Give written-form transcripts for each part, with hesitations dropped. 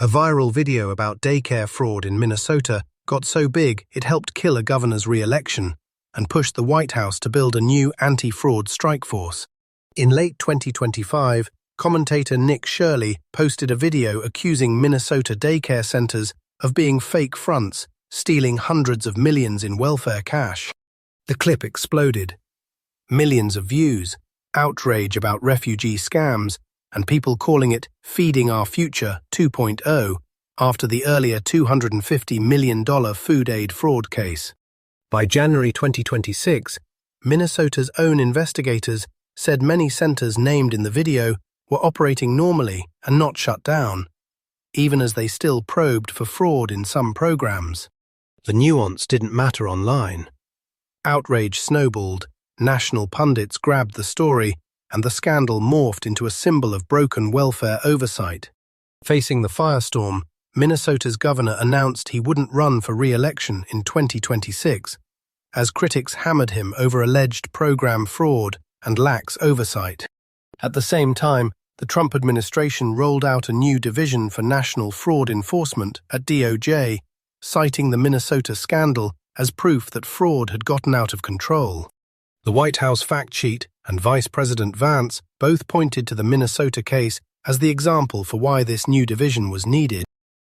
A viral video about daycare fraud in Minnesota got so big it helped kill a governor's re-election and pushed the White House to build a new anti-fraud strike force. In late 2025, commentator Nick Shirley posted a video accusing Minnesota daycare centers of being fake fronts, stealing hundreds of millions in welfare cash. The clip exploded. Millions of views, outrage about refugee scams, and people calling it Feeding Our Future 2.0 after the earlier $250 million food aid fraud case. By January 2026, Minnesota's own investigators said many centers named in the video were operating normally and not shut down, even as they still probed for fraud in some programs. The nuance didn't matter online. Outrage snowballed, national pundits grabbed the story, and the scandal morphed into a symbol of broken welfare oversight. Facing the firestorm, Minnesota's governor announced he wouldn't run for re-election in 2026, as critics hammered him over alleged program fraud and lax oversight. At the same time, the Trump administration rolled out a new division for national fraud enforcement at DOJ, citing the Minnesota scandal as proof that fraud had gotten out of control. The White House fact sheet and Vice President Vance both pointed to the Minnesota case as the example for why this new division was needed.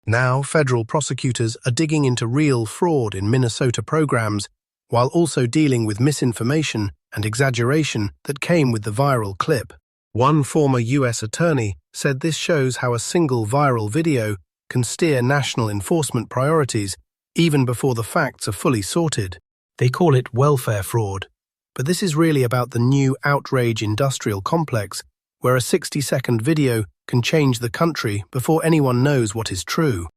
Now, federal prosecutors are digging into real fraud in Minnesota programs while also dealing with misinformation and exaggeration that came with the viral clip. One former U.S. attorney said this shows how a single viral video can steer national enforcement priorities even before the facts are fully sorted. They call it welfare fraud, but this is really about the new outrage industrial complex where a 60-second video can change the country before anyone knows what is true.